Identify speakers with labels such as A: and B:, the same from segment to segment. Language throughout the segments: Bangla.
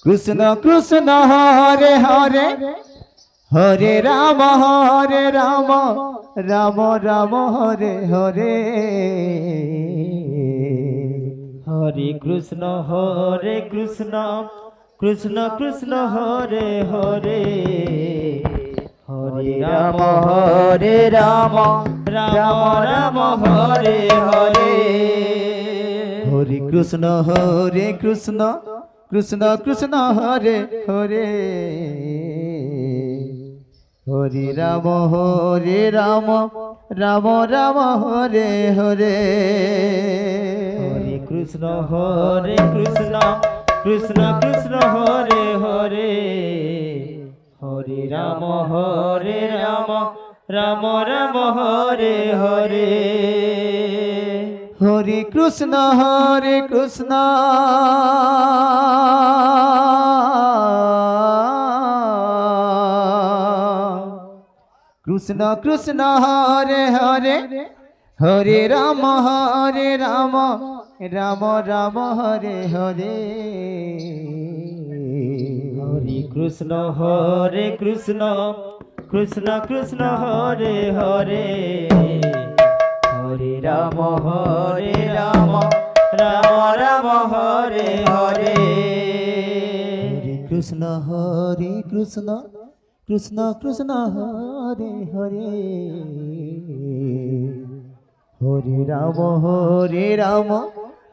A: कृष्ण कृष्ण हरे हरे हरे राम राम राम हरे हरे
B: हरे कृष्ण कृष्ण कृष्ण हरे हरे हरे राम राम राम हरे हरे
A: हरे कृष्ण कृष्ण कृष्ण हरे हरे हरे राम राम राम हरे हरे
B: हरे कृष्ण कृष्ण कृष्ण हरे हरे हरे राम राम राम हरे हरे
A: हरे कृष्ण कृष्ण कृष्ण हरे हरे हरे राम राम राम हरे हरे
B: हरे कृष्ण कृष्ण कृष्ण हरे हरे हरे राम राम राम हरे हरे
A: हरे कृष्ण कृष्ण कृष्ण हरे हरे हरे राम राम हरे हरे
B: हरे कृष्ण कृष्ण हरे हरे हरे राम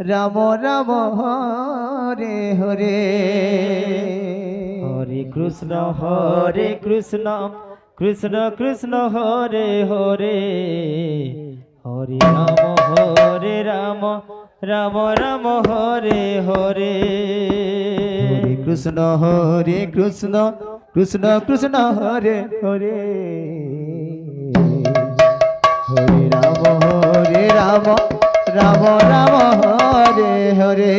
B: राम हरे हरे
A: हरे कृष्ण कृष्ण हरे हरे हरे राम राम हरे हरे
B: हरे कृष्ण कृष्ण हरे हरे हरे राम राम हरे हरे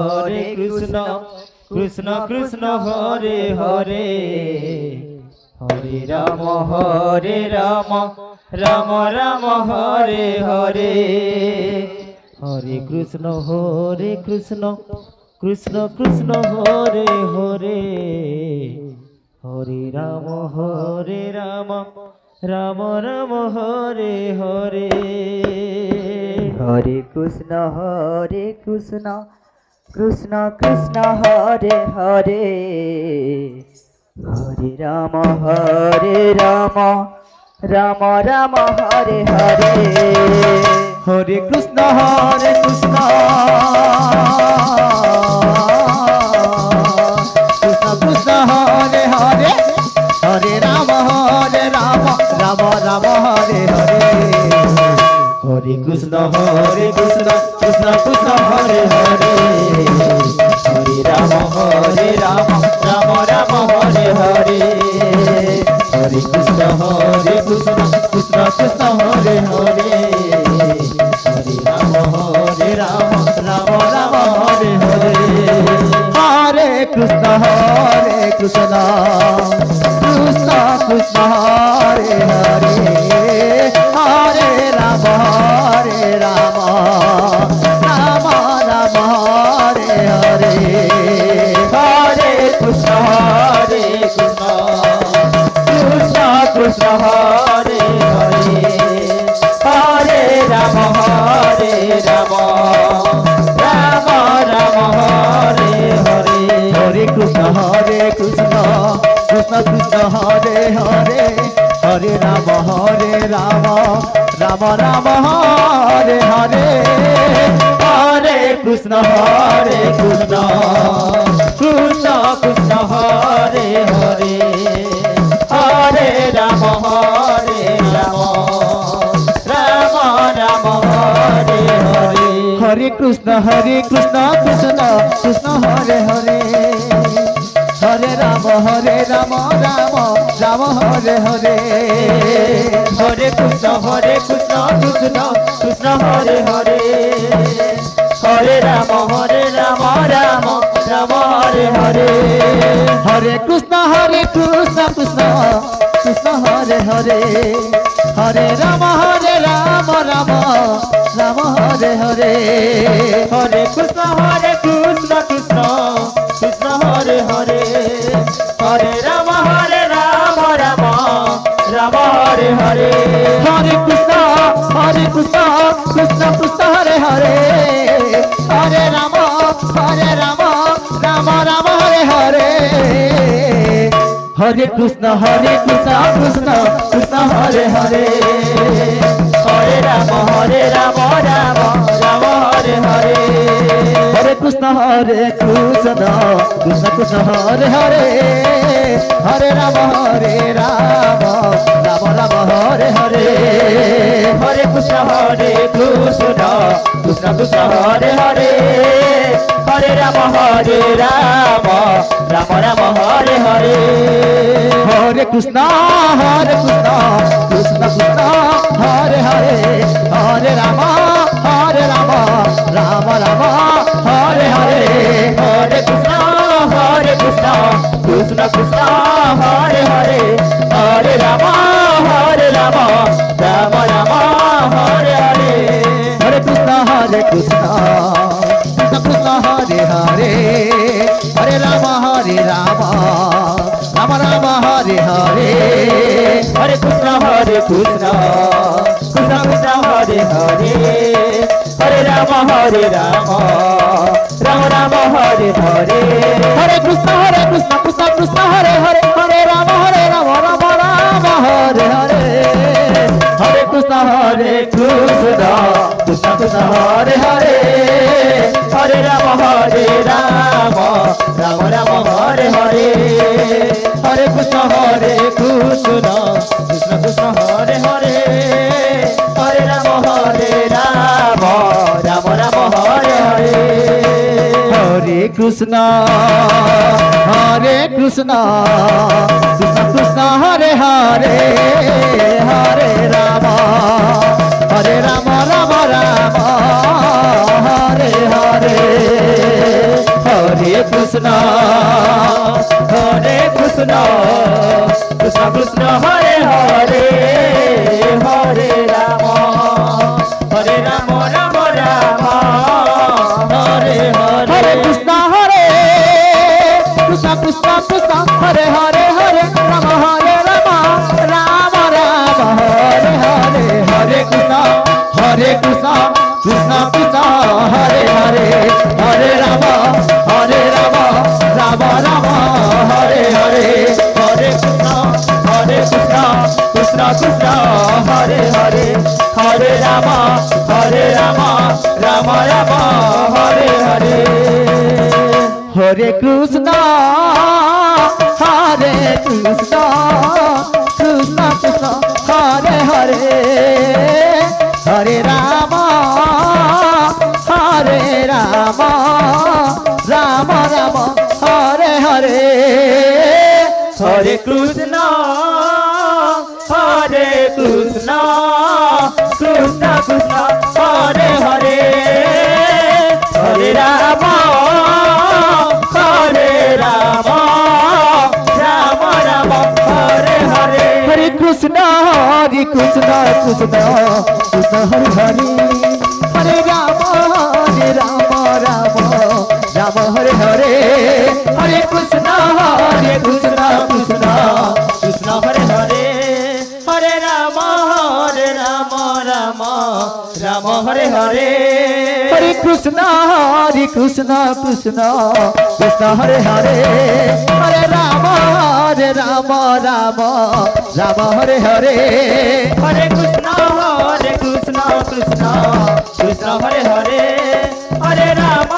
B: हरे कृष्ण कृष्ण हरे हरे हरे राम राम हरे हरे
C: हरे कृष्ण कृष्ण कृष्ण हरे हरे हरे राम राम राम हरे हरे
A: हरे कृष्ण कृष्ण कृष्ण हरे हरे हरे राम राम हरे हरे हरे कृष्ण कृष्ण कृष्ण हरे हरे हरे राम राम हरे हरे हरे कृष्ण कृष्ण कृष्ण हरे हरे हरे राम राम हरे हरे हरे कृष्ण कृष्ण कृष्ण हरे हरे हरे राम राम राम हरे हरे हरे कृष्ण कृष्ण हरे हरे हरे राम राम हरे हरे हरे कृष्ण कृष्ण कृष्ण हरे हरे हरे राम राम हरे हरे हरे कृष्ण कृष्ण कृष्ण हरे हरे हरे राम राम हरे हरे हरे कृष्ण कृष्ण कृष्ण हरे हरे हरे राम राम हरे हरे हरे कृष्ण कृष्ण हरे हरे हरे राम राम हरे हरे हरे कृष्ण कृष्ण कृष्ण हरे हरे हरे राम রাম রাম হরে হরে
B: হরে কৃষ্ণ কৃষ্ণ কৃষ্ণ হরে হরে হরে রাম রাম রাম হরে হরে
A: হরে কৃষ্ণ কৃষ্ণ কৃষ্ণ হরে হরে হরে রাম রাম রাম হরে হরে হরে কৃষ্ণ কৃষ্ণ কৃষ্ণ হরে হরে
B: হরে রাম রাম রাম হরে হরে
A: হরে কৃষ্ণ কৃষ্ণ কৃষ্ণ হরে হরে হরে রাম রাম রাম হরে হরে
B: হরে কৃষ্ণ কৃষ্ণ কৃষ্ণ হরে হরে হরে রাম রাম রাম হরে হরে
A: হরে কৃষ্ণ কৃষ্ণ কৃষ্ণ হরে হরে হরে রাম রাম রাম হরে হরে
B: হরে কৃষ্ণ কৃষ্ণ কৃষ্ণ হরে হরে হরে রাম রাম রাম হরে হরে
A: হরে কৃষ্ণ কৃষ্ণ কৃষ্ণ হরে হরে হরে রাম রাম রাম রাম হরে হরে
B: হরে কৃষ্ণ কৃষ্ণ কৃষ্ণ হরে হরে হরে রাম রাম রাম হরে হরে
A: হরে কৃষ্ণ কৃষ্ণ কৃষ্ণ হরে হরে হরে রাম রাম রাম হরে হরে হরে কৃষ্ণ
B: কৃষ্ণ কৃষ্ণ হরে হরে হরে রাম রাম রাম হরে হরে হরে কৃষ্ণ কৃষ্ণ কৃষ্ণ হরে হরে হরে রাম রাম রাম হরে হরে
A: হরে কৃষ্ণ কৃষ্ণ কৃষ্ণ হরে হরে হরে রাম রাম রাম হরে হরে
B: হরে কৃষ্ণ কৃষ্ণ কৃষ্ণ হরে হরে হরে রাম রাম রাম হরে
A: হরে
B: হরে
A: কৃষ্ণ কৃষ্ণ কৃষ্ণ হরে হরে হরে রাম রাম রাম হরে হরে হরে কৃষ্ণ কৃষ্ণ কৃষ্ণ হরে হরে হরে রাম রাম রাম হরে হরে
B: হরে কৃষ্ণ কৃষ্ণ কৃষ্ণ হরে হরে হরে রাম রাম রাম হরে হরে
A: হরে কৃষ্ণ কৃষ্ণ কৃষ্ণ হরে হরে হরে রাম রাম রাম হরে হরে
B: হরে কৃষ্ণ কৃষ্ণ কৃষ্ণ হরে হরে হরে রাম রাম রাম হরে হরে
A: হরে কৃষ্ণ কৃষ্ণ কৃষ্ণ হরে হরে হরে রাম রাম রাম হরে হরে হরে কৃষ্ণ
B: কৃষ্ণ কৃষ্ণ হরে হরে হরে রাম রাম রাম হরে হরে
A: হরে কৃষ্ণ কৃষ্ণ কৃষ্ণ হরে হরে হরে রাম রাম রাম হরে হরে
B: হরে কৃষ্ণ কৃষ্ণ কৃষ্ণ হরে হরে হরে রাম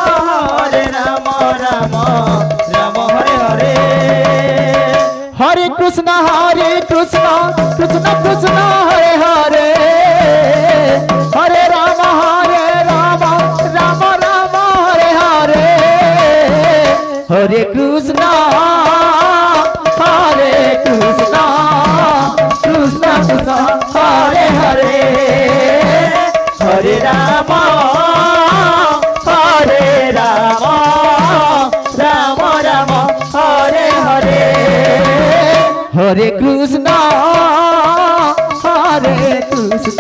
B: রাম রাম হরে হরে
A: হরে কৃষ্ণ কৃষ্ণ কৃষ্ণ হরে হরে হরে রাম রাম রাম হরে হরে হরে কৃষ্ণ কৃষ্ণ কৃষ্ণ হরে হরে
B: হরে রাম রাম রাম হরে হরে
A: হরে কৃষ্ণ কৃষ্ণ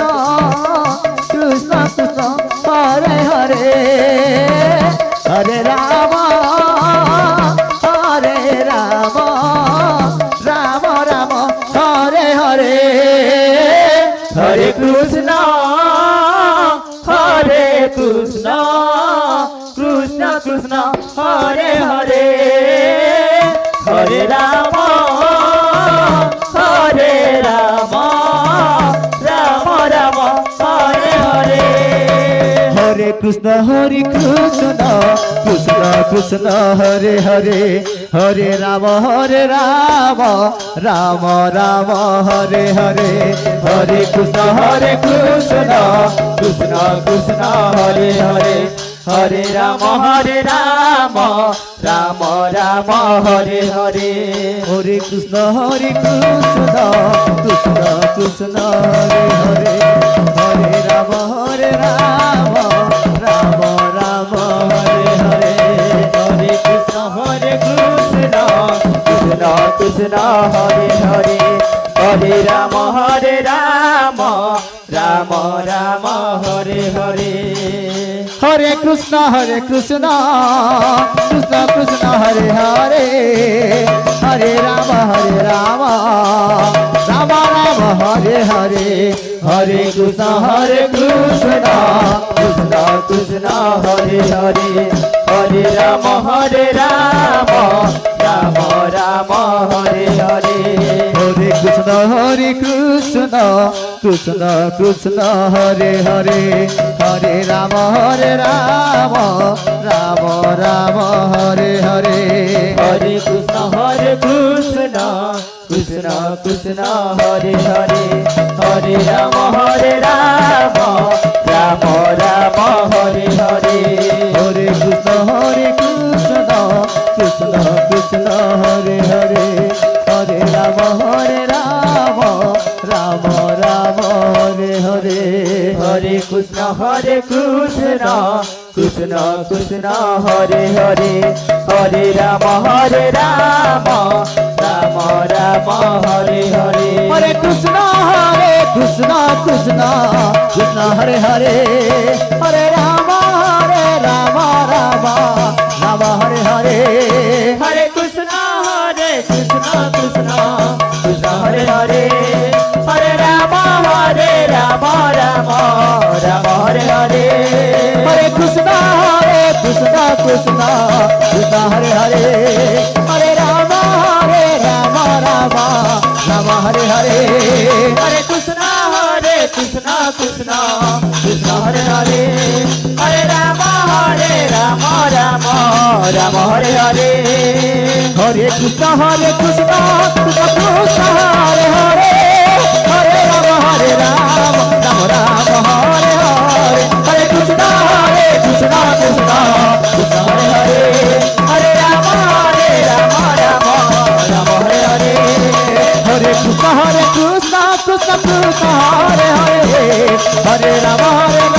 B: হরে কৃষ্ণ কৃষ্ণ কৃষ্ণ হরে হরে হরে রাম রাম রাম হরে হরে
A: হরে কৃষ্ণ কৃষ্ণ কৃষ্ণ হরে হরে হরে রাম রাম রাম হরে হরে হরে কৃষ্ণ কৃষ্ণ কৃষ্ণ হরে হরে হরে রাম রাম রাম হরে হরে হরে কৃষ্ণ কৃষ্ণ কৃষ্ণ হরে হরে হরে রাম রাম রাম হরে হরে হরে কৃষ্ণ কৃষ্ণ কৃষ্ণ হরে হরে হরে রাম রাম রাম হরে হরে হরে কৃষ্ণ কৃষ্ণ কৃষ্ণ হরে হরে হরে রাম রাম রাম হরে হরে হরে কৃষ্ণ কৃষ্ণ কৃষ্ণ হরে হরে হরে রাম রাম রাম হরে হরে হরে কৃষ্ণ কৃষ্ণ কৃষ্ণ হরে হরে হরে রাম রাম রাম হরে হরে হরে কৃষ্ণ কৃষ্ণ কৃষ্ণ হরে হরে হরে রাম রাম রাম হরে হরে হরে কৃষ্ণ কৃষ্ণ কৃষ্ণ হরে হরে হরে রাম রাম রাম হরে হরে হরে কৃষ্ণ কৃষ্ণ কৃষ্ণ হরে হরে হরে রাম রাম রাম হরে হরে হরে কৃষ্ণ কৃষ্ণ কৃষ্ণ হরে হরে হরে রাম রাম রাম হরে হরে হরে কৃষ্ণ কৃষ্ণ কৃষ্ণ হরে হরে হরে রাম রাম রাম হরে হরে হরে কৃষ্ণ কৃষ্ণ কৃষ্ণ হরে হরে হরে রাম রাম রাম হরে হরে হরে কৃষ্ণ কৃষ্ণ কৃষ্ণ হরে হরে হরে রাম রাম রাম হরে হরে হরে কৃষ্ণ কৃষ্ণ কৃষ্ণ হরে হরে হরে রাম রাম রাম হরে হরে হরে কৃষ্ণ কৃষ্ণ কৃষ্ণ হরে হরে হরে রাম রাম রাম হরে হরে হরে কৃষ্ণ কৃষ্ণ কৃষ্ণ হরে হরে হরে রাম